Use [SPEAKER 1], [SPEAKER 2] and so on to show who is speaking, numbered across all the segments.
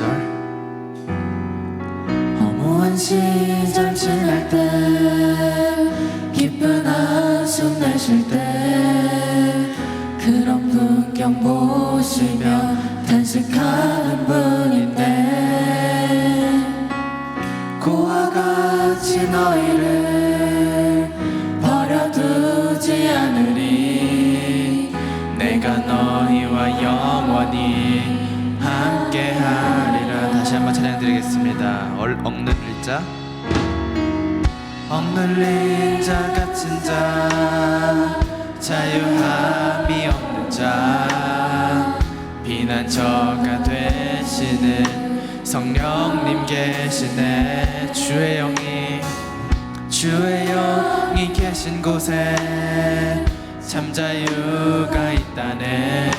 [SPEAKER 1] 시절
[SPEAKER 2] 허무한 시절 지날 때 기쁜 한숨 내쉴 때 그런 풍경 보시며 탄식하는 분인데 고와 같이 너희를 버려두지 않으리
[SPEAKER 1] 내가 너희와 영원히 함께하리라. 다시 한번 찬양드리겠습니다. 억눌릴 자 억눌린 자 갇힌 자 자유함이 없는 자 피난처가 되시는 성령님 계시네. 주의 영이 계신 곳에 참 자유가 있다네.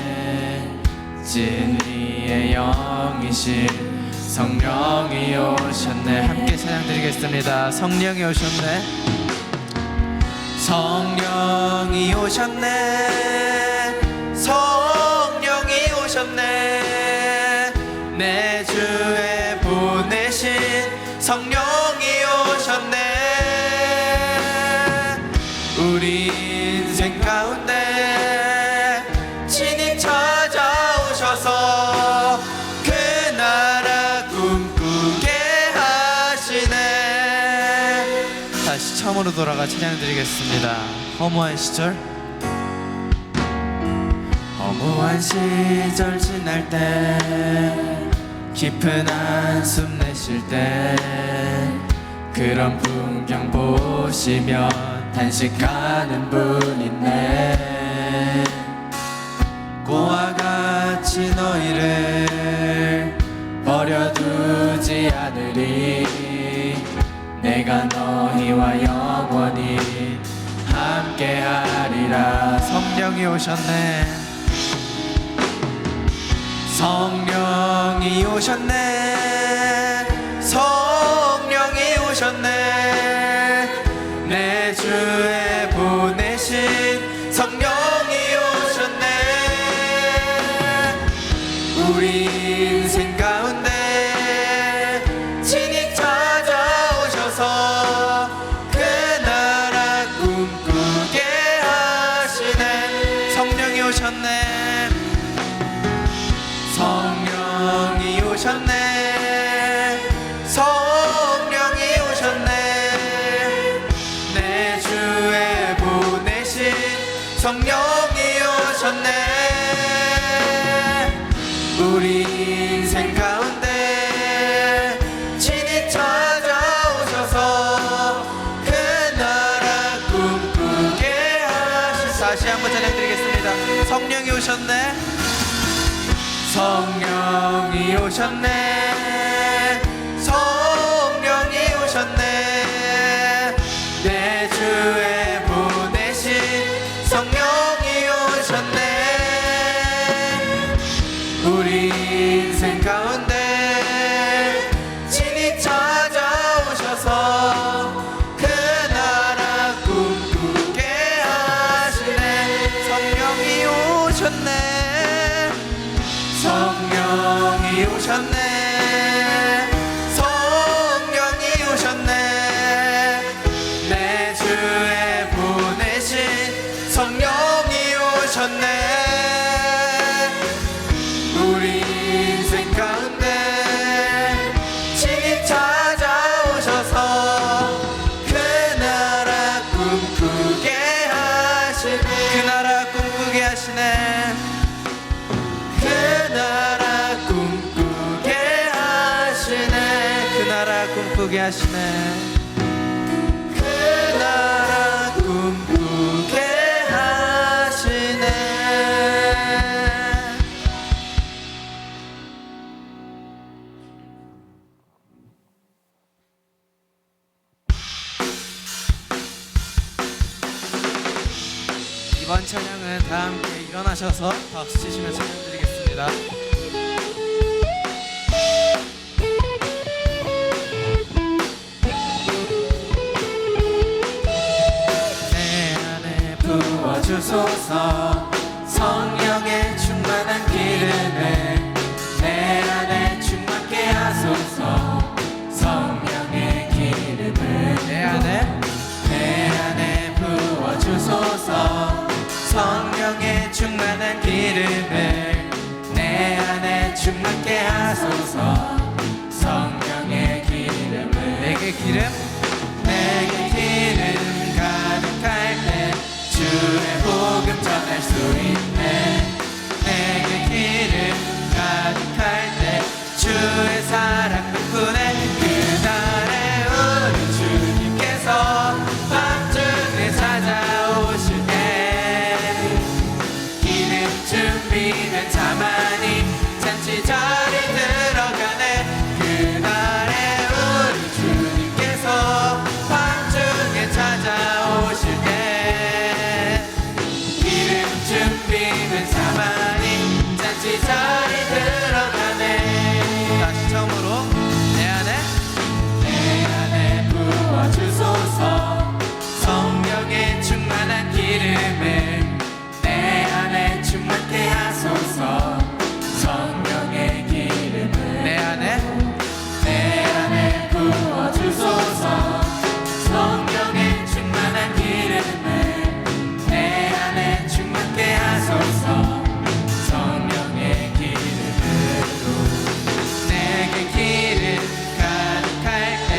[SPEAKER 1] 진리의 영이신 성령이 오셨네. 함께 찬양드리겠습니다. 성령이 오셨네. 성령이 오셨네. 성령이 오셨네. 내 주에 보내신 성령이 오셨네. 우리 인생 가운데 친히 찾아오셔서 그 나라 꿈꾸게 하시네. 다시 처음으로 돌아가 찬양드리겠습니다. 허무한 시절 지날 때 깊은 한숨 내쉴 때 그런 풍경 보시며 탄식하는 분 있네. 고와 같이 너희를 버려두지 않으리 내가 너희와 영원히 함께하리라. 성령이 오셨네. 성령이 오셨네. 성령이 오셨네. 내 주에 보내신 성령이 오셨네. 우리 인생 가운데 친히 찾아오셔서 그 나라 꿈꾸게 하시네. 성령이 오셨네. 성령이 오셨네. 성령이 오셨네. 내 주에 보내신 성령이 오셨네. 우리 인생 가운데 친히 찾아오셔서 그 나라 꿈꾸게 하시. 다시 한번 찬양드리겠습니다. 성령이 오셨네. 성령이 오셨네. 성령이 오셨네. 내 주에 보내신 성령이 오셨네. 우리 인생 가운데 친히 찾아오셔서 그 나라 꿈꾸게 하시네. 성령이 오셨네. 성령이 오셨네. 성령이 오셨네. 내 주에 보내신 성령이 오셨네. 우리 인생 가운데 친히 찾아오셔서 그 나라 꿈꾸게 하시네. 그 나라 꿈꾸게 하시네. 그 나라 꿈꾸게 하시네. 그 나라 꿈꾸게 하시네. 그 나라 꿈꾸게 하시네. 이번 찬양은 다 함께 일어나셔서 박수 치시며 찬양드리겠습니다. 내 안에 부어주소서. 성령의 충만한 기름을 내 안에 충만케
[SPEAKER 2] 하소서. 성령의 기름을
[SPEAKER 1] 내게 기름 가득할 때 주의 복음 전할 수 있네. 내게 기름 가득할 때 주의 사랑 베푸네. 그날에 우리 주님께서 밤중에 찾아오실 때 기름 준비된 자만이 잔치자리 들어가네. 그날에 우리 주님께서 밤중에 찾아오실 때 기름 준비된 자만이 잔치자리 들어가네. 다시 처음으로 내 안에 부어주소서. 성령의 충만한 기름을 내 안에 충만케 하소서. 성령의 기름을 내 안에 부어주소서. 성령의 충만한 기름을 내 안에 충만케 하소서. 성령의 기름으로 내게 기름 가득할 때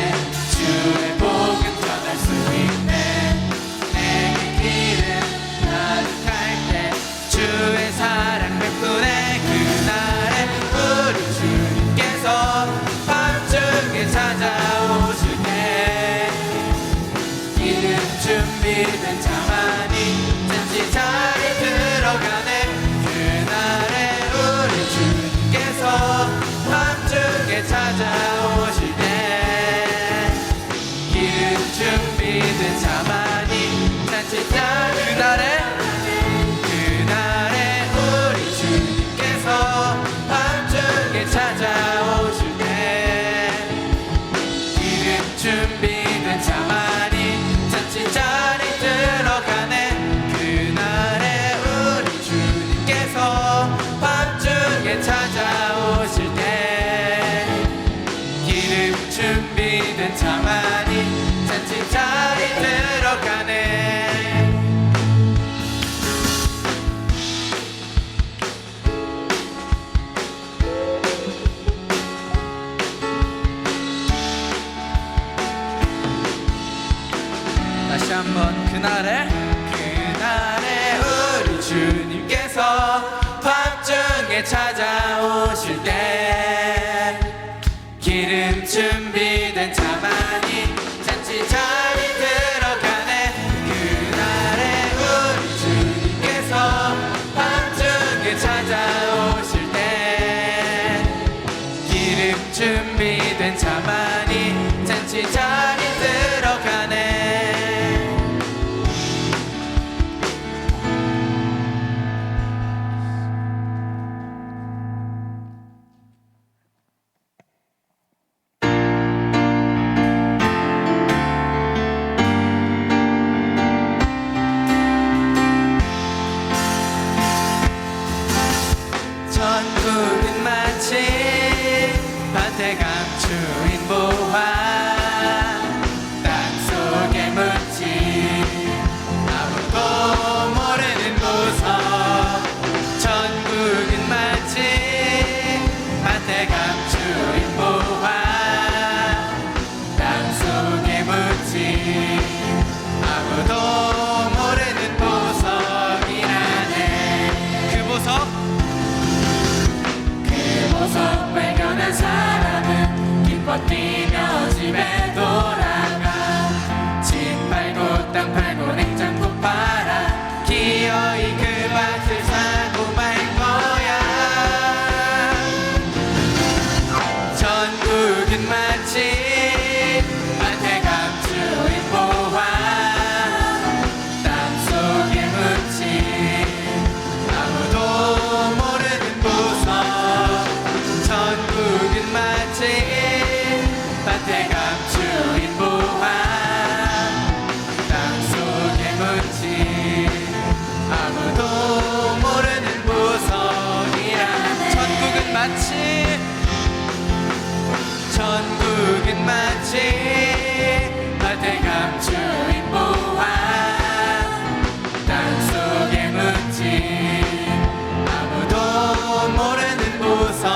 [SPEAKER 1] 주의 복음 전할 수 있네. 내게 기름 가득할 때 주의 사랑 베푸네. 그날에 우리 주님께서 밤중에 찾아오실 때 기름 준비된 자만이 잔치자리 들어가네. 그날에 우리 주님께서 밤중에 찾아오실 때 기름 준비된 자만이 잔치자리 그날에 우리 주님께서 밤중에 찾아오실 때 기름 준비된 자만이 잔치자리 들어가네. 그날에 우리 주님께서 밤중에 찾아오실 때 기름 준비된 자만이 잔치자리 들어가네. 다시 한번 그날에 우리 주님께서 밤중에 찾아오실 때 기름 준비된 자만이 잔치자리 들어가네. 그날에 우리 주님께서 밤중에 찾아오실 때 기름 준비된 자만이 잔치자리 들어가네. 전국은 마치 밭에 감추인 보화, 땅속에 묻힌 아무도 모르는 보석. 전국은 마치 밭에 감추인 보화, 땅속에 묻힌 아무도 모르는 보석이라네. 그 보석 발견한 사람은 기뻐 뛰며 집에 돌아가. 집 팔고 땅 팔고 냉장고 팔아 기어이 그 밭을 사고 말 거야. 전국은 마치 밭에 감추인 보화, 땅속에 묻힌 아무도 모르는 보석. 전국은 마치 밭에 감추인 보화, 땅속에 묻힌 아무도 모르는 보석이라. 전국은 마치 밭에 감추인 보화, 땅속에 묻힌 아무도 모르는 보석.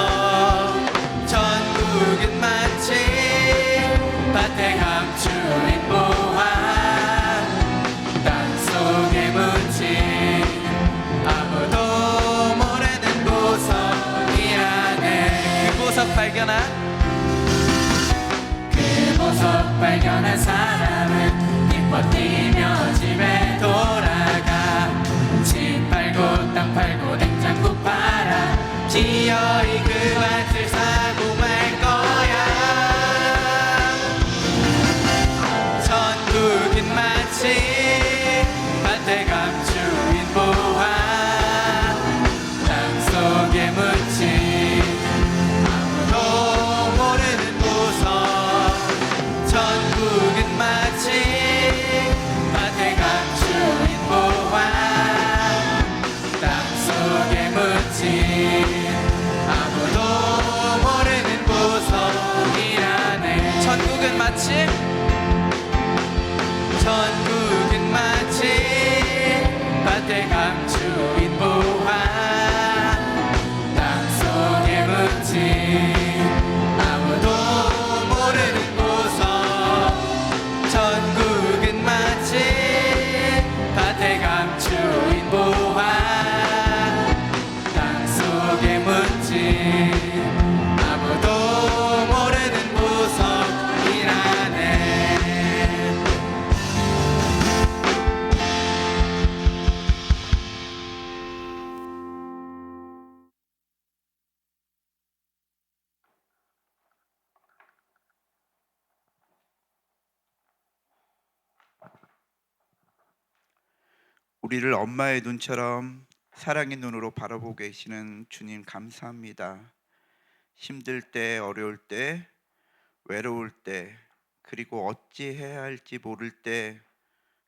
[SPEAKER 2] 그 보석 발견한 사람은 기뻐 뛰며 집에 돌아가. 집 팔고 땅 팔고 냉장고 팔아 기어이 그 밭을 사고 말 거야. 천국은 마치 밭에 감추인 보화, 땅속에 묻힌 아무도 모르는 보석. 천국은 마치 밭에 감추인 보화, 땅속에 묻힌 아무도 모르는 보석이라네. 천국은 마치 밭에 감추인 보화, 땅속에 묻힌 아무도 모르는 보석. 천국은 마치 밭에 감추인 보화, 땅속에 묻힌 아무도 모르는 보석이라네.
[SPEAKER 3] 우리를 엄마의 눈처럼 사랑의 눈으로 바라보고 계시는 주님 감사합니다. 힘들 때, 어려울 때, 외로울 때, 그리고 어찌해야 할지 모를 때,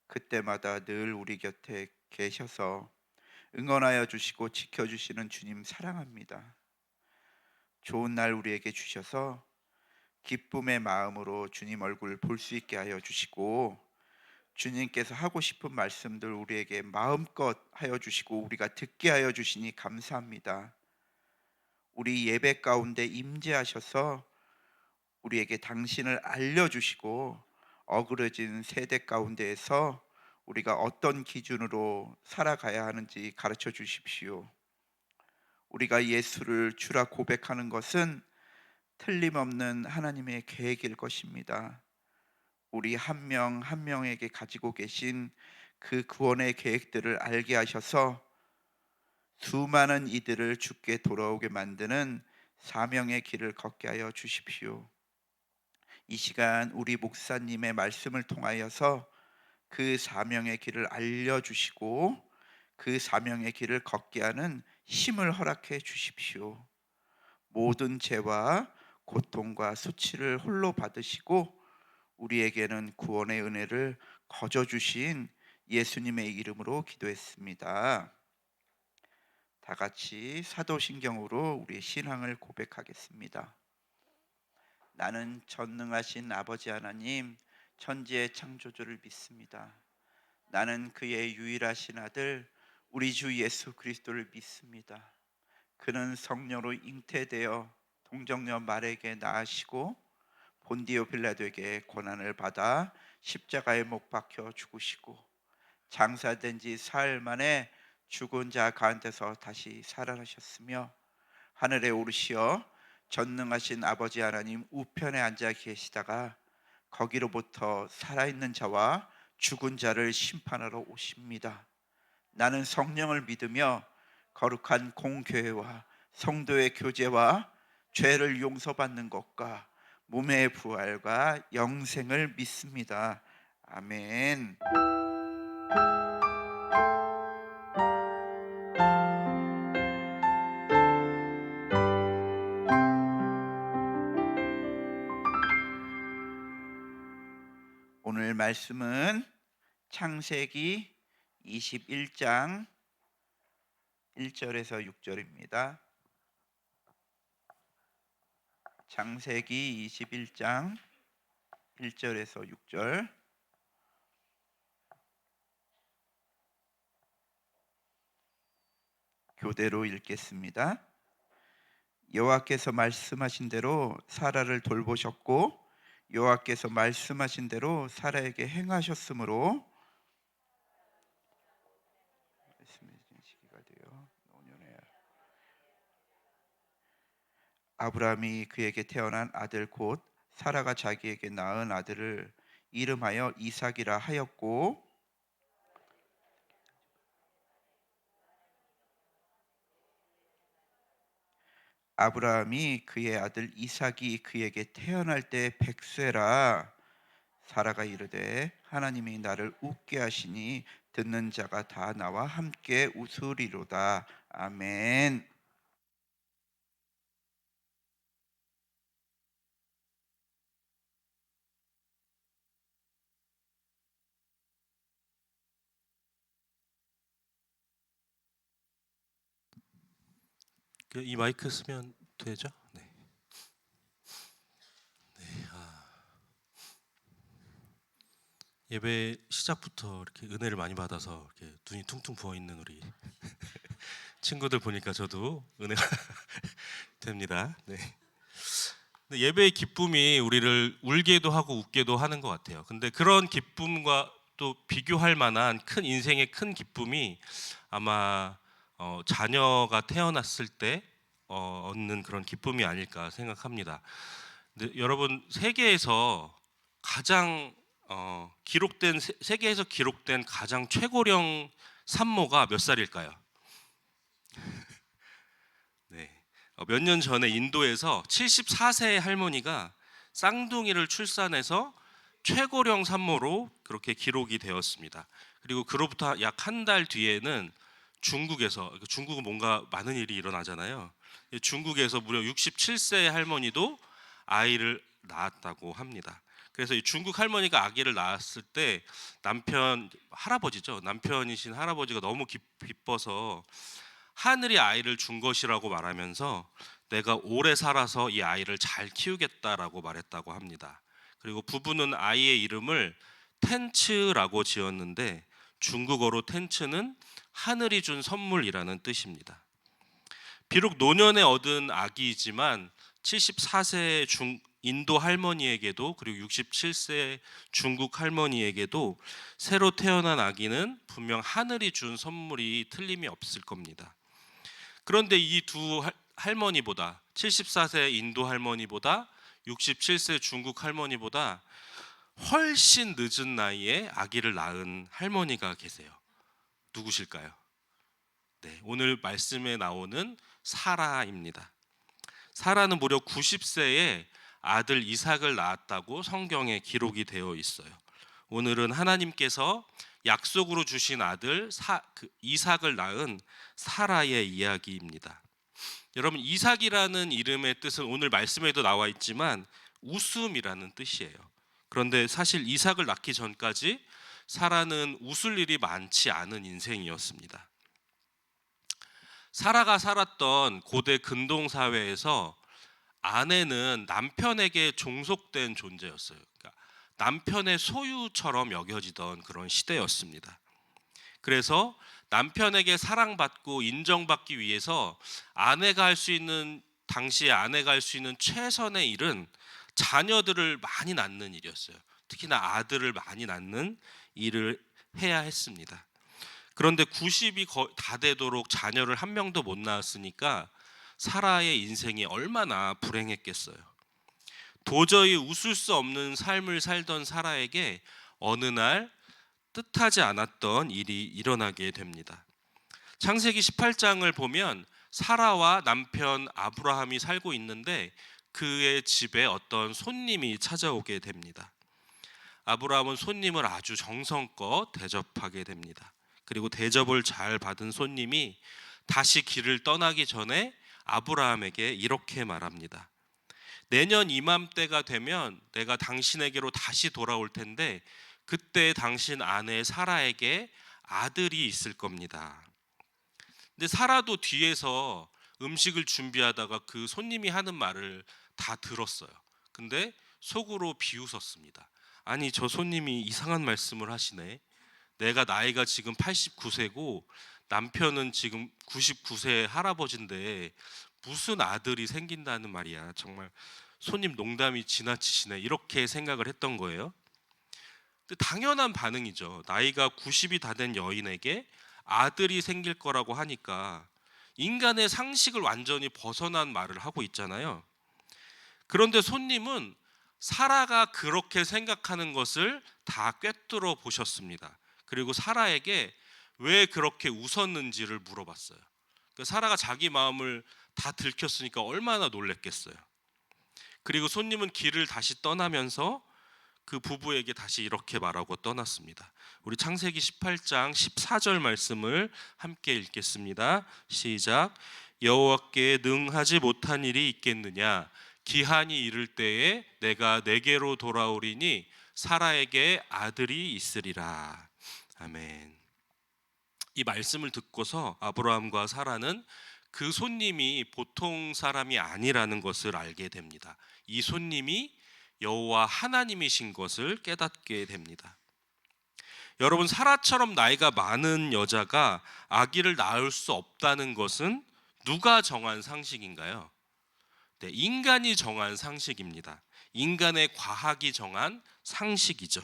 [SPEAKER 3] 그때마다 늘 우리 곁에 계셔서 응원하여 주시고 지켜주시는 주님 사랑합니다. 좋은 날 우리에게 주셔서 기쁨의 마음으로 주님 얼굴 볼 수 있게 하여 주시고, 주님께서 하고 싶은 말씀들 우리에게 마음껏 하여 주시고 우리가 듣게 하여 주시니 감사합니다. 우리 예배 가운데 임재하셔서 우리에게 당신을 알려주시고, 어그러진 세대 가운데에서 우리가 어떤 기준으로 살아가야 하는지 가르쳐 주십시오. 우리가 예수를 주라 고백하는 것은 틀림없는 하나님의 계획일 것입니다. 우리 한 명 한 명에게 가지고 계신 그 구원의 계획들을 알게 하셔서 수많은 이들을 주께 돌아오게 만드는 사명의 길을 걷게 하여 주십시오. 이 시간 우리 목사님의 말씀을 통하여서 그 사명의 길을 알려주시고 그 사명의 길을 걷게 하는 힘을 허락해 주십시오. 모든 죄와 고통과 수치를 홀로 받으시고 우리에게는 구원의 은혜를 거저 주신 예수님의 이름으로 기도했습니다. 다 같이 사도신경으로 우리의 신앙을 고백하겠습니다. 나는 전능하신 아버지 하나님, 천지의 창조주를 믿습니다. 나는 그의 유일하신 아들 우리 주 예수 그리스도를 믿습니다. 그는 성령으로 잉태되어 동정녀 마리아에게 낳으시고 본디오 빌라도에게 고난을 받아 십자가에 못 박혀 죽으시고 장사된 지 사흘 만에 죽은 자 가운데서 다시 살아나셨으며 하늘에 오르시어 전능하신 아버지 하나님 우편에 앉아 계시다가 거기로부터 살아있는 자와 죽은 자를 심판하러 오십니다. 나는 성령을 믿으며 거룩한 공교회와 성도의 교제와 죄를 용서받는 것과 몸의 부활과 영생을 믿습니다. 아멘. 오늘 말씀은 창세기 21장 1절에서 6절입니다. 창세기 21장 1절에서 6절. 교대로 읽겠습니다. 여호와께서 말씀하신 대로 사라를 돌보셨고 여호와께서 말씀하신 대로 사라에게 행하셨으므로 아브라함이 그에게 태어난 아들 곧 사라가 자기에게 낳은 아들을 이름하여 이삭이라 하였고 아브라함이 그의 아들 이삭이 그에게 태어날 때 100세라 사라가 이르되 하나님이 나를 웃게 하시니 듣는 자가 다 나와 함께 웃으리로다. 아멘.
[SPEAKER 4] 이 마이크 쓰면 되죠? 네. 예배 시작부터 이렇게 은혜를 많이 받아서 이렇게 눈이 퉁퉁 부어 있는 우리 친구들 보니까 저도 은혜가 됩니다. 네. 근데 예배의 기쁨이 우리를 울게도 하고 웃게도 하는 것 같아요. 근데 그런 기쁨과 또 비교할 만한 큰 인생의 큰 기쁨이 아마 자녀가 태어났을 때 얻는 그런 기쁨이 아닐까 생각합니다. 근데 여러분 세계에서 가장 기록된 세계에서 기록된 가장 최고령 산모가 몇 살일까요? 네. 몇 년 전에 인도에서 74세의 할머니가 쌍둥이를 출산해서 최고령 산모로 그렇게 기록이 되었습니다. 그리고 그로부터 약 한 달 뒤에는 중국은 뭔가 많은 일이 일어나잖아요. 중국에서 무려 67세의 할머니도 아이를 낳았다고 합니다. 그래서 이 중국 할머니가 아기를 낳았을 때 남편이신 할아버지가 너무 기뻐서 하늘이 아이를 준 것이라고 말하면서 내가 오래 살아서 이 아이를 잘 키우겠다라고 말했다고 합니다. 그리고 부부는 아이의 이름을 텐츠라고 지었는데 중국어로 텐츠는 하늘이 준 선물이라는 뜻입니다. 비록 노년에 얻은 아기이지만 74세 인도 할머니에게도 그리고 67세 중국 할머니에게도 새로 태어난 아기는 분명 하늘이 준 선물이 틀림이 없을 겁니다. 그런데 이 두 할머니보다 74세 인도 할머니보다 67세 중국 할머니보다 훨씬 늦은 나이에 아기를 낳은 할머니가 계세요. 누구실까요? 네, 오늘 말씀에 나오는 사라입니다. 사라는 무려 90세에 아들 이삭을 낳았다고 성경에 기록이 되어 있어요. 오늘은 하나님께서 약속으로 주신 아들 이삭을 낳은 사라의 이야기입니다. 여러분, 이삭이라는 이름의 뜻은 오늘 말씀에도 나와 있지만 웃음이라는 뜻이에요. 그런데 사실 이삭을 낳기 전까지 사라는 웃을 일이 많지 않은 인생이었습니다. 사라가 살았던 고대 근동 사회에서 아내는 남편에게 종속된 존재였어요. 그러니까 남편의 소유처럼 여겨지던 그런 시대였습니다. 그래서 남편에게 사랑받고 인정받기 위해서 당시에 아내가 할 수 있는 최선의 일은 자녀들을 많이 낳는 일이었어요. 특히나 아들을 많이 낳는 일을 해야 했습니다. 그런데 90이 다 되도록 자녀를 한 명도 못 낳았으니까 사라의 인생이 얼마나 불행했겠어요. 도저히 웃을 수 없는 삶을 살던 사라에게 어느 날 뜻하지 않았던 일이 일어나게 됩니다. 창세기 18장을 보면 사라와 남편 아브라함이 살고 있는데 그의 집에 어떤 손님이 찾아오게 됩니다. 아브라함은 손님을 아주 정성껏 대접하게 됩니다. 그리고 대접을 잘 받은 손님이 다시 길을 떠나기 전에 아브라함에게 이렇게 말합니다. 내년 이맘때가 되면 내가 당신에게로 다시 돌아올 텐데 그때 당신 아내 사라에게 아들이 있을 겁니다. 근데 사라도 뒤에서 음식을 준비하다가 그 손님이 하는 말을 다 들었어요. 근데 속으로 비웃었습니다. 아니, 저 손님이 이상한 말씀을 하시네. 내가 나이가 지금 89세고 남편은 지금 99세 할아버지인데 무슨 아들이 생긴다는 말이야. 정말 손님 농담이 지나치시네. 이렇게 생각을 했던 거예요. 근데 당연한 반응이죠. 나이가 90이 다 된 여인에게 아들이 생길 거라고 하니까 인간의 상식을 완전히 벗어난 말을 하고 있잖아요. 그런데 손님은 사라가 그렇게 생각하는 것을 다 꿰뚫어 보셨습니다. 그리고 사라에게 왜 그렇게 웃었는지를 물어봤어요. 그러니까 사라가 자기 마음을 다 들켰으니까 얼마나 놀랬겠어요. 그리고 손님은 길을 다시 떠나면서 그 부부에게 다시 이렇게 말하고 떠났습니다. 우리 창세기 18장 14절 말씀을 함께 읽겠습니다. 시작. 여호와께 능하지 못한 일이 있겠느냐? 기한이 이를 때에 내가 내게로 돌아오리니 사라에게 아들이 있으리라. 아멘. 이 말씀을 듣고서 아브라함과 사라는 그 손님이 보통 사람이 아니라는 것을 알게 됩니다. 이 손님이 여호와 하나님이신 것을 깨닫게 됩니다. 여러분, 사라처럼 나이가 많은 여자가 아기를 낳을 수 없다는 것은 누가 정한 상식인가요? 네, 인간이 정한 상식입니다. 인간의 과학이 정한 상식이죠.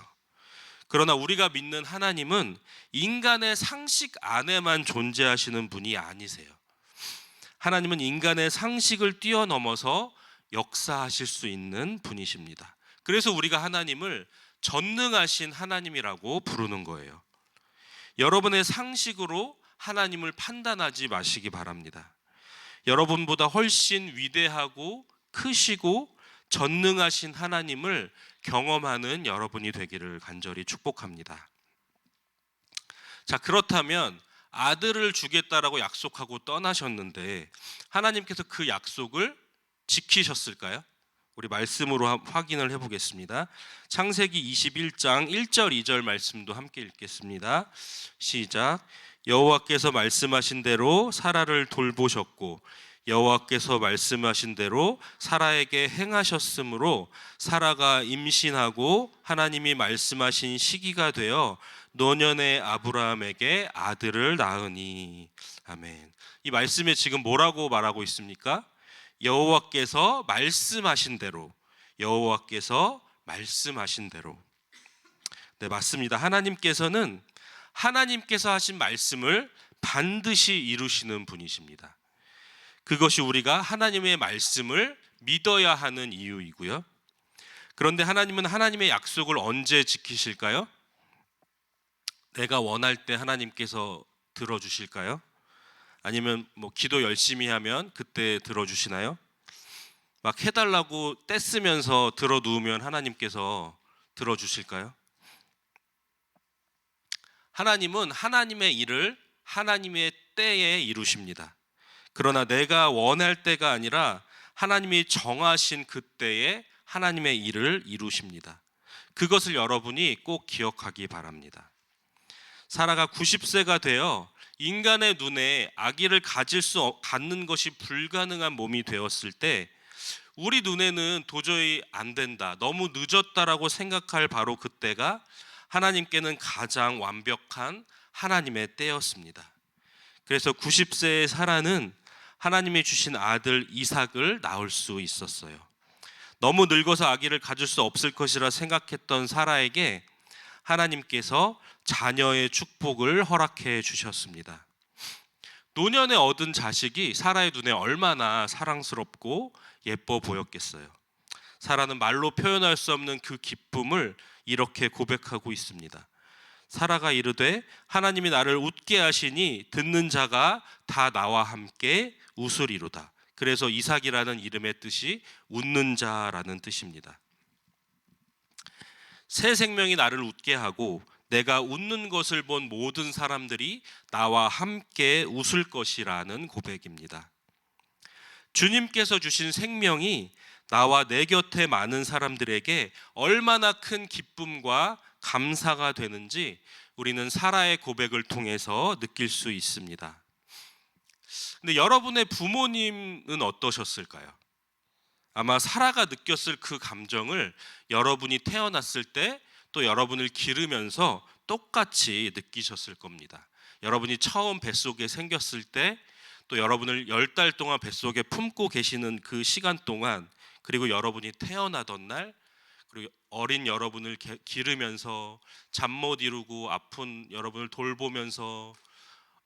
[SPEAKER 4] 그러나 우리가 믿는 하나님은 인간의 상식 안에만 존재하시는 분이 아니세요. 하나님은 인간의 상식을 뛰어넘어서 역사하실 수 있는 분이십니다. 그래서 우리가 하나님을 전능하신 하나님이라고 부르는 거예요. 여러분의 상식으로 하나님을 판단하지 마시기 바랍니다. 여러분보다 훨씬 위대하고 크시고 전능하신 하나님을 경험하는 여러분이 되기를 간절히 축복합니다. 자, 그렇다면 아들을 주겠다라고 약속하고 떠나셨는데 하나님께서 그 약속을 지키셨을까요? 우리 말씀으로 확인을 해보겠습니다. 창세기 21장 1절 2절 말씀도 함께 읽겠습니다. 시작. 여호와께서 말씀하신 대로 사라를 돌보셨고 여호와께서 말씀하신 대로 사라에게 행하셨으므로 사라가 임신하고 하나님이 말씀하신 시기가 되어 노년의 아브라함에게 아들을 낳으니. 아멘. 이 말씀에 지금 뭐라고 말하고 있습니까? 여호와께서 말씀하신 대로, 여호와께서 말씀하신 대로. 네, 맞습니다. 하나님께서는 하나님께서 하신 말씀을 반드시 이루시는 분이십니다. 그것이 우리가 하나님의 말씀을 믿어야 하는 이유이고요. 그런데 하나님은 하나님의 약속을 언제 지키실까요? 내가 원할 때 하나님께서 들어주실까요? 아니면 기도 열심히 하면 그때 들어주시나요? 막 해달라고 떼쓰면서 들어 누우면 하나님께서 들어주실까요? 하나님은 하나님의 일을 하나님의 때에 이루십니다. 그러나 내가 원할 때가 아니라 하나님이 정하신 그때에 하나님의 일을 이루십니다. 그것을 여러분이 꼭 기억하기 바랍니다. 사라가 90세가 되어 인간의 눈에 아기를 갖는 것이 불가능한 몸이 되었을 때 우리 눈에는 도저히 안 된다, 너무 늦었다라고 생각할 바로 그때가 하나님께는 가장 완벽한 하나님의 때였습니다. 그래서 90세의 사라는 하나님이 주신 아들 이삭을 낳을 수 있었어요. 너무 늙어서 아기를 가질 수 없을 것이라 생각했던 사라에게 하나님께서 자녀의 축복을 허락해 주셨습니다. 노년에 얻은 자식이 사라의 눈에 얼마나 사랑스럽고 예뻐 보였겠어요. 사라는 말로 표현할 수 없는 그 기쁨을 이렇게 고백하고 있습니다. 사라가 이르되 하나님이 나를 웃게 하시니 듣는 자가 다 나와 함께 웃으리로다. 그래서 이삭이라는 이름의 뜻이 웃는 자라는 뜻입니다. 새 생명이 나를 웃게 하고 내가 웃는 것을 본 모든 사람들이 나와 함께 웃을 것이라는 고백입니다. 주님께서 주신 생명이 나와 내 곁에 많은 사람들에게 얼마나 큰 기쁨과 감사가 되는지 우리는 사라의 고백을 통해서 느낄 수 있습니다. 근데 여러분의 부모님은 어떠셨을까요? 아마 사라가 느꼈을 그 감정을 여러분이 태어났을 때 또 여러분을 기르면서 똑같이 느끼셨을 겁니다. 여러분이 처음 뱃속에 생겼을 때 또 여러분을 10달 동안 뱃속에 품고 계시는 그 시간 동안, 그리고 여러분이 태어나던 날, 그리고 어린 여러분을 기르면서 잠 못 이루고 아픈 여러분을 돌보면서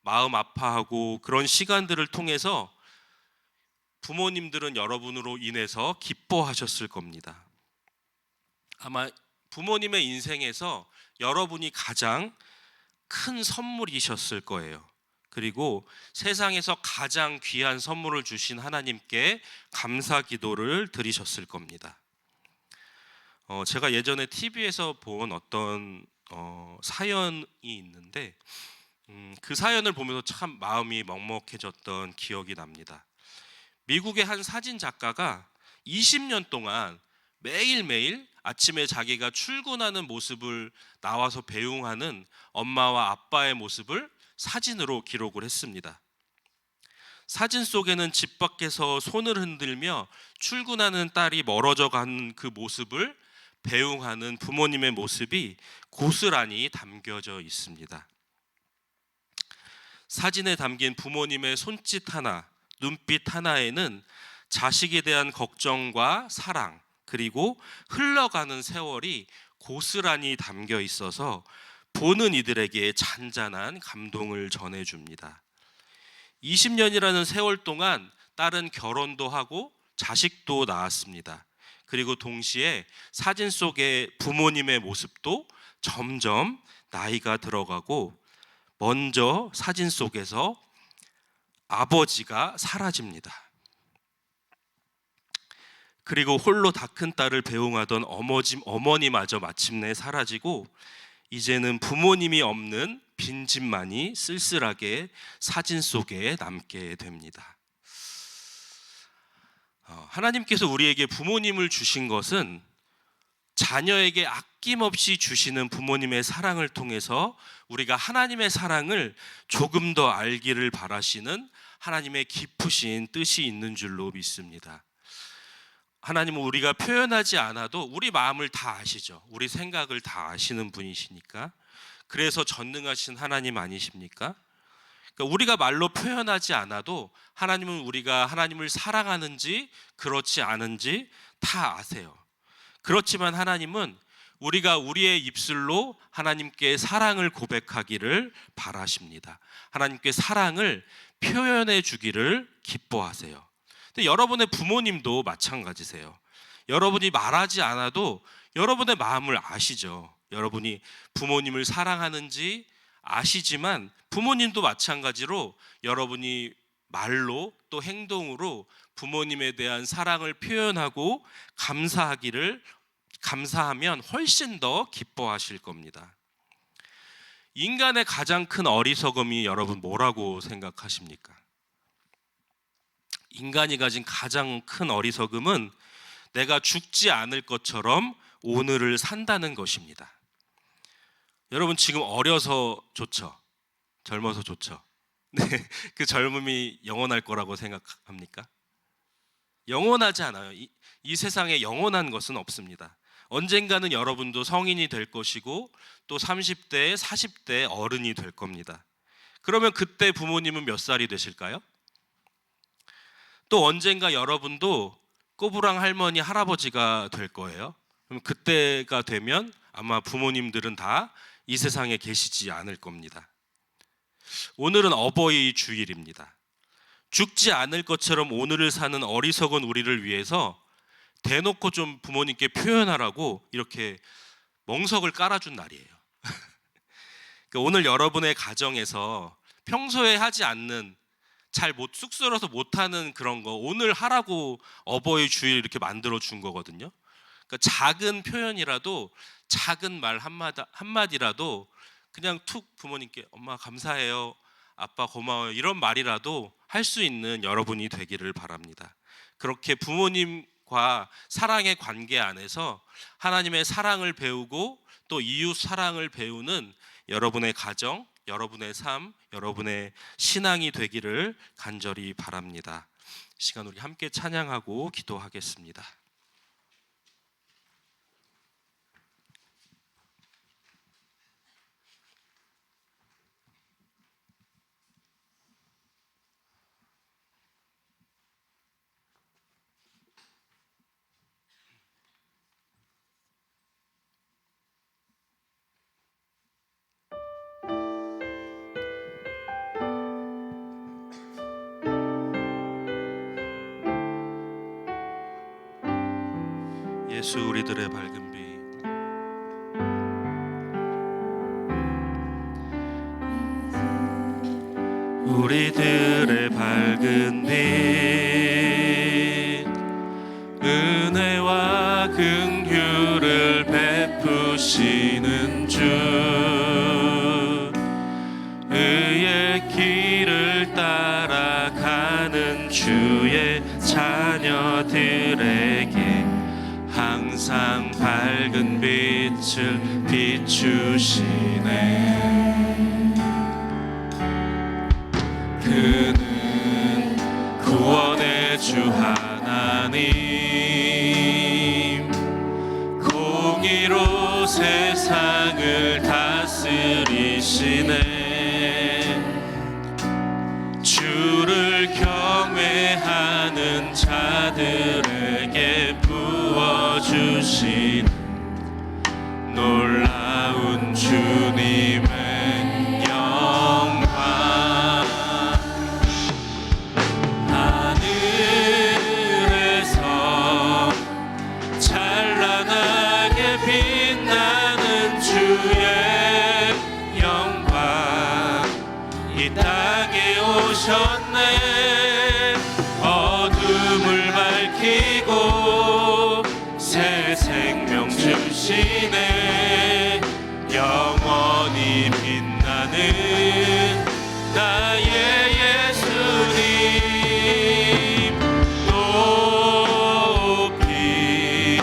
[SPEAKER 4] 마음 아파하고 그런 시간들을 통해서 부모님들은 여러분으로 인해서 기뻐하셨을 겁니다. 아마 부모님의 인생에서 여러분이 가장 큰 선물이셨을 거예요. 그리고 세상에서 가장 귀한 선물을 주신 하나님께 감사 기도를 드리셨을 겁니다. 제가 예전에 TV에서 본 어떤 사연이 있는데 그 사연을 보면서 참 마음이 먹먹해졌던 기억이 납니다. 미국의 한 사진 작가가 20년 동안 매일매일 아침에 자기가 출근하는 모습을 나와서 배웅하는 엄마와 아빠의 모습을 사진으로 기록을 했습니다. 사진 속에는 집 밖에서 손을 흔들며 출근하는 딸이 멀어져 가는 그 모습을 배웅하는 부모님의 모습이 고스란히 담겨져 있습니다. 사진에 담긴 부모님의 손짓 하나, 눈빛 하나에는 자식에 대한 걱정과 사랑, 그리고 흘러가는 세월이 고스란히 담겨 있어서 보는 이들에게 잔잔한 감동을 전해줍니다. 20년이라는 세월 동안 딸은 결혼도 하고 자식도 낳았습니다. 그리고 동시에 사진 속의 부모님의 모습도 점점 나이가 들어가고 먼저 사진 속에서 아버지가 사라집니다. 그리고 홀로 다 큰 딸을 배웅하던 어머니마저 마침내 사라지고 이제는 부모님이 없는 빈집만이 쓸쓸하게 사진 속에 남게 됩니다. 하나님께서 우리에게 부모님을 주신 것은 자녀에게 아낌없이 주시는 부모님의 사랑을 통해서 우리가 하나님의 사랑을 조금 더 알기를 바라시는 하나님의 깊으신 뜻이 있는 줄로 믿습니다. 하나님은 우리가 표현하지 않아도 우리 마음을 다 아시죠. 우리 생각을 다 아시는 분이시니까. 그래서 전능하신 하나님 아니십니까? 그러니까 우리가 말로 표현하지 않아도 하나님은 우리가 하나님을 사랑하는지 그렇지 않은지 다 아세요. 그렇지만 하나님은 우리가 우리의 입술로 하나님께 사랑을 고백하기를 바라십니다. 하나님께 사랑을 표현해 주기를 기뻐하세요. 근데 여러분의 부모님도 마찬가지세요. 여러분이 말하지 않아도 여러분의 마음을 아시죠. 여러분이 부모님을 사랑하는지 아시지만 부모님도 마찬가지로 여러분이 말로 또 행동으로 부모님에 대한 사랑을 표현하고 감사하면 훨씬 더 기뻐하실 겁니다. 인간의 가장 큰 어리석음이 여러분 뭐라고 생각하십니까? 인간이 가진 가장 큰 어리석음은 내가 죽지 않을 것처럼 오늘을 산다는 것입니다. 여러분 지금 어려서 좋죠? 젊어서 좋죠? 네, 그 젊음이 영원할 거라고 생각합니까? 영원하지 않아요. 이 세상에 영원한 것은 없습니다. 언젠가는 여러분도 성인이 될 것이고 또 30대, 40대 어른이 될 겁니다. 그러면 그때 부모님은 몇 살이 되실까요? 또 언젠가 여러분도 꼬부랑 할머니, 할아버지가 될 거예요. 그럼 그때가 되면 아마 부모님들은 다 이 세상에 계시지 않을 겁니다. 오늘은 어버이 주일입니다. 죽지 않을 것처럼 오늘을 사는 어리석은 우리를 위해서 대놓고 좀 부모님께 표현하라고 이렇게 멍석을 깔아준 날이에요. 그러니까 오늘 여러분의 가정에서 평소에 하지 않는 쑥스러워서 못하는 그런 거 오늘 하라고 어버이 주일 이렇게 만들어 준 거거든요. 그러니까 작은 표현이라도 작은 말 한마디라도 그냥 툭 부모님께 엄마 감사해요, 아빠 고마워요 이런 말이라도 할 수 있는 여러분이 되기를 바랍니다. 그렇게 부모님과 사랑의 관계 안에서 하나님의 사랑을 배우고 또 이웃 사랑을 배우는 여러분의 가정, 여러분의 삶, 여러분의 신앙이 되기를 간절히 바랍니다. 시간 우리 함께 찬양하고 기도하겠습니다. 예수 우리들의 밝은 빛. 우리들의 밝은 빛, 은혜와 긍휼을 베푸시는 주, 의의 길을 따라가는 주의 자녀들에게 항상 밝은 빛을 비추시네. 그는 구원의 주 하나님, 공의로 세상을 다스리시네. 주를 경외하는 자들에게 부어주신 놀라운 주님의 영광. 하늘에서 찬란하게 빛나는 주의 영광, 이 땅에 오셨네. 어둠을 밝히고 새 생명 주시네. 영원히 빛나는 나의 예수님, 높이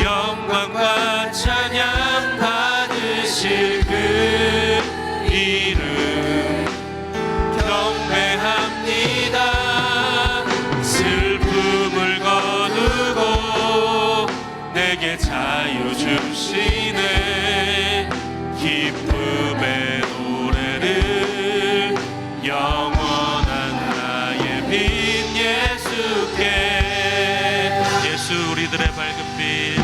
[SPEAKER 4] 영광과 찬양 받으실 그 이름 경배합니다. 슬픔을 거두고 내게 자유 주시네. 기쁨의 노래를 영원한 나의 빛 예수께. 예수 우리들의 밝은 빛,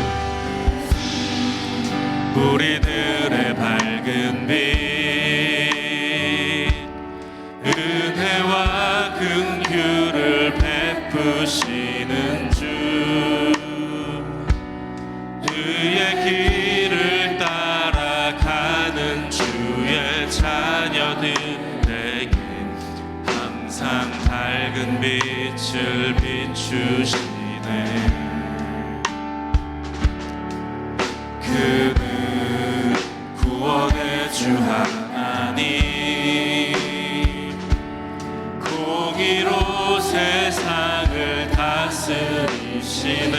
[SPEAKER 4] 우리들의 밝은 빛, 은혜와 긍휼을 베푸시는 주, 의의 길을 따라가는 주의 자녀들에게 항상 밝은 빛을 비추시네. 그는 구원의 주 하나님, 공의로 세상을 다스리시네.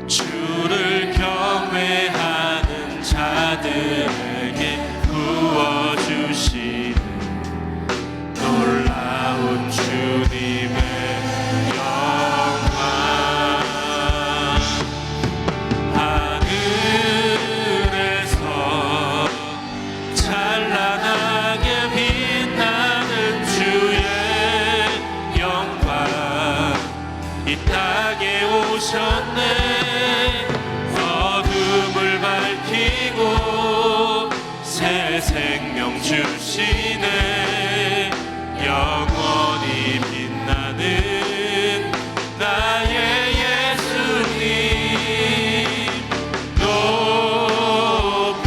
[SPEAKER 4] 주를 경외하는 자들에게 부어주시는 놀라운 주님의 영광. 하늘에서 찬란하게 빛나는 주의 영광, 이 땅에 오셨네. 어둠을 밝히고 새 생명 주시네. 영원히 빛나는 나의 예수님, 높이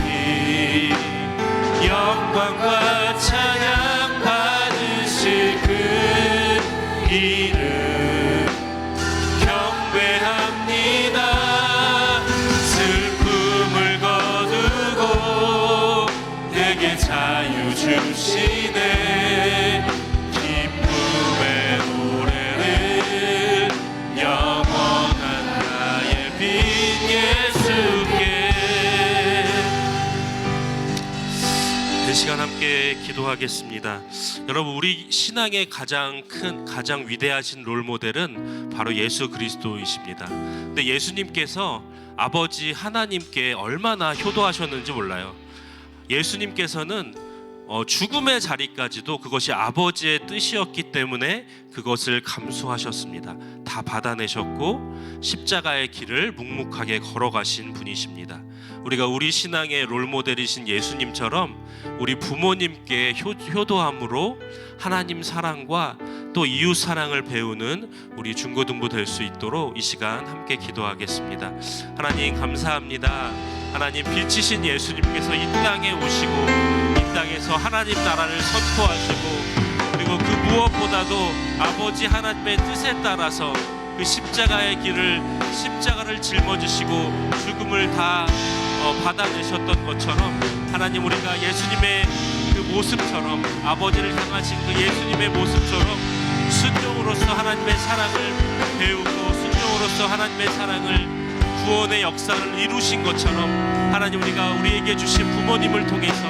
[SPEAKER 4] 영광과 찬양 받으실 그 이름 경배합니다. 슬픔을 거두고 내게 자유 주시네. 기쁨의 노래를 영원한 나의 빛 예수께. 이 시간 함께 기도하겠습니다. 여러분, 우리 신앙의 가장 위대하신 롤모델은 바로 예수 그리스도이십니다. 근데 예수님께서 아버지 하나님께 얼마나 효도하셨는지 몰라요. 예수님께서는 죽음의 자리까지도 그것이 아버지의 뜻이었기 때문에 그것을 감수하셨습니다. 다 받아내셨고 십자가의 길을 묵묵하게 걸어가신 분이십니다. 우리가 우리 신앙의 롤모델이신 예수님처럼 우리 부모님께 효도함으로 하나님 사랑과 또 이웃 사랑을 배우는 우리 중고등부 될 수 있도록 이 시간 함께 기도하겠습니다. 하나님 감사합니다. 하나님 빛이신 예수님께서 이 땅에 오시고 이 땅에서 하나님 나라를 선포하시고 그리고 그 무엇보다도 아버지 하나님의 뜻에 따라서 그 십자가의 십자가를 짊어지시고 죽음을 다 받아내셨던 것처럼 하나님 우리가 예수님의 그 모습처럼 아버지를 향하신 그 예수님의 모습처럼 순종으로서 하나님의 사랑을 배우고 순종으로서 하나님의 사랑을 구원의 역사를 이루신 것처럼 하나님 우리가 우리에게 주신 부모님을 통해서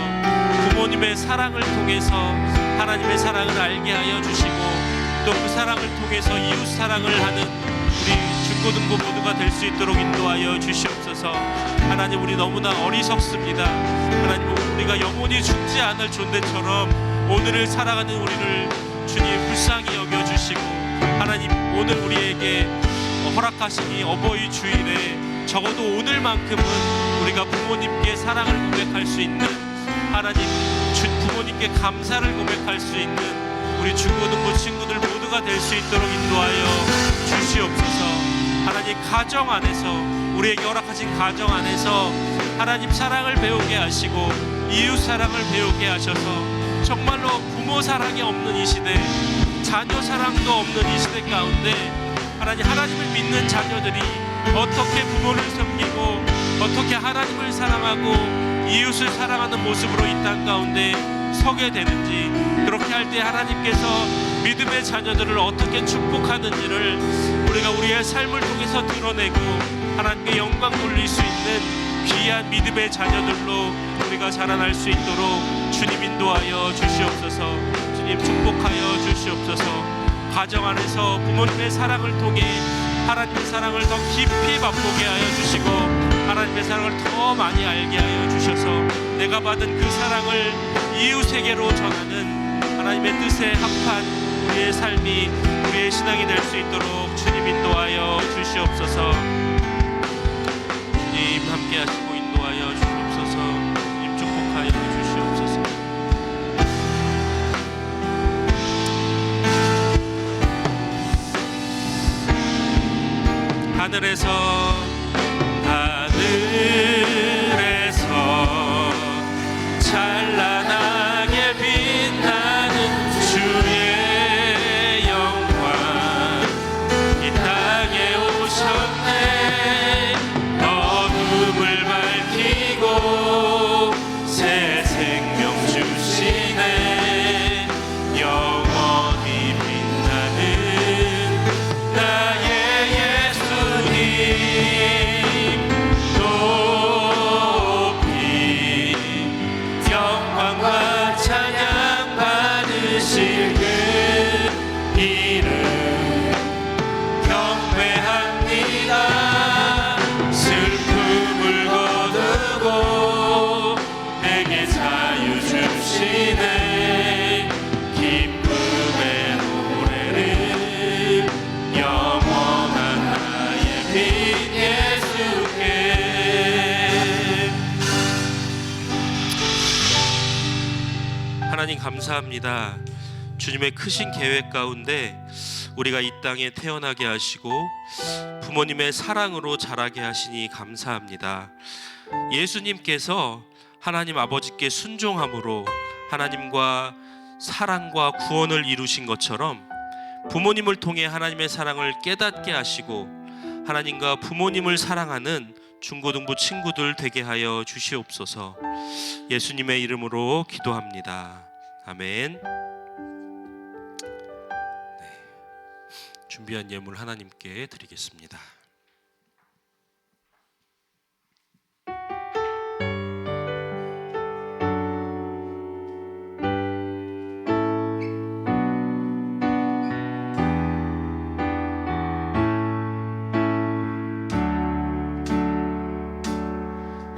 [SPEAKER 4] 부모님의 사랑을 통해서 하나님의 사랑을 알게 하여 주시고 또 그 사랑을 통해서 이웃 사랑을 하는 우리 중고등부 모두가 될 수 있도록 인도하여 주시옵소서. 하나님 우리 너무나 어리석습니다. 하나님 우리가 영원히 죽지 않을 존재처럼 오늘을 살아가는 우리를 주님 불쌍히 여겨주시고 하나님 오늘 우리에게 허락하신 이 어버이 주일에 적어도 오늘만큼은 우리가 부모님께 사랑을 고백할 수 있는 하나님 부모님께 감사를 고백할 수 있는 우리 중고등부 친구들 모두가 될 수 있도록 인도하여 주시옵소서. 하나님 가정 안에서 우리에게 허락하신 가정 안에서 하나님 사랑을 배우게 하시고 이웃 사랑을 배우게 하셔서 정말로 부모 사랑이 없는 이 시대 자녀 사랑도 없는 이 시대 가운데 하나님을 믿는 자녀들이 어떻게 부모를 섬기고 어떻게 하나님을 사랑하고 이웃을 사랑하는 모습으로 이 땅 가운데 서게 되는지 그렇게 할 때 하나님께서 믿음의 자녀들을 어떻게 축복하는지를 우리가 우리의 삶을 통해서 드러내고 하나님께 영광 돌릴 수 있는 귀한 믿음의 자녀들로 우리가 자라날 수 있도록 주님 인도하여 주시옵소서. 주님 축복하여 주시옵소서. 가정 안에서 부모님의 사랑을 통해 하나님의 사랑을 더 깊이 맛보게 하여 주시고 하나님의 사랑을 더 많이 알게 하여 주셔서 내가 받은 그 사랑을 이웃에게로 전하는 하나님의 뜻에 합한 우리의 삶이 우리의 신앙이 될 수 있도록 주님 인도하여 주시옵소서. 주님 함께 하시고 인도하여 주시옵소서. 주님 축복하여 주시옵소서. 하늘에서 찬란하게 빛나는 주의 영광 이 땅에 오셨네. 어둠을 밝히고 새 생명 주시네. 영원히 빛나는 나의 예수님 높이 영광과 찬양 받으실 그 이름 경배합니다. 슬픔을 거두고 내게 자유 주시네. 기쁨의 노래를 영원한 나의 빛 예수께. 하나님 감사합니다. 주님의 크신 계획 가운데 우리가 이 땅에 태어나게 하시고 부모님의 사랑으로 자라게 하시니 감사합니다. 예수님께서 하나님 아버지께 순종함으로 하나님과 사랑과 구원을 이루신 것처럼 부모님을 통해 하나님의 사랑을 깨닫게 하시고 하나님과 부모님을 사랑하는 중고등부 친구들 되게 하여 주시옵소서. 예수님의 이름으로 기도합니다. 아멘. 준비한 예물 하나님께 드리겠습니다.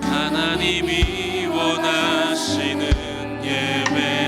[SPEAKER 4] 하나님이 원하시는 예배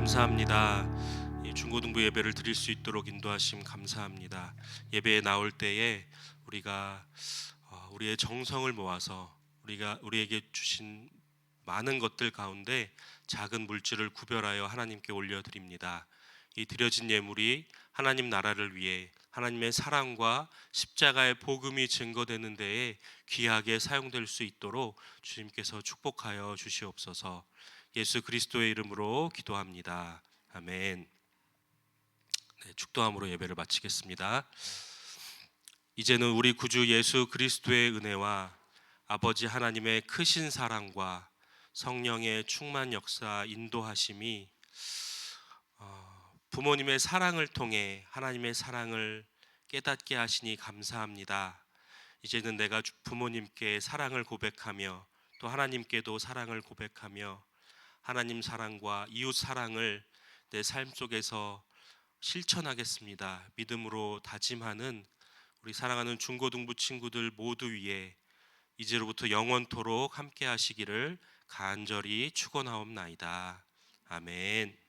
[SPEAKER 4] 감사합니다. 이 중고등부 예배를 드릴 수 있도록 인도하심 감사합니다. 예배에 나올 때에 우리가 우리의 정성을 모아서 우리에게 주신 많은 것들 가운데 작은 물질을 구별하여 하나님께 올려드립니다. 이 드려진 예물이 하나님 나라를 위해 하나님의 사랑과 십자가의 복음이 증거되는 데에 귀하게 사용될 수 있도록 주님께서 축복하여 주시옵소서. 예수 그리스도의 이름으로 기도합니다. 아멘. 네, 축도함으로 예배를 마치겠습니다. 이제는 우리 구주 예수 그리스도의 은혜와 아버지 하나님의 크신 사랑과 성령의 충만 역사 인도하심이 부모님의 사랑을 통해 하나님의 사랑을 깨닫게 하시니 감사합니다. 이제는 내가 부모님께 사랑을 고백하며 또 하나님께도 사랑을 고백하며 하나님 사랑과 이웃 사랑을 내 삶 속에서 실천하겠습니다. 믿음으로 다짐하는 우리 사랑하는 중고등부 친구들 모두 위에 이제로부터 영원토록 함께 하시기를 간절히 축원하옵나이다. 아멘.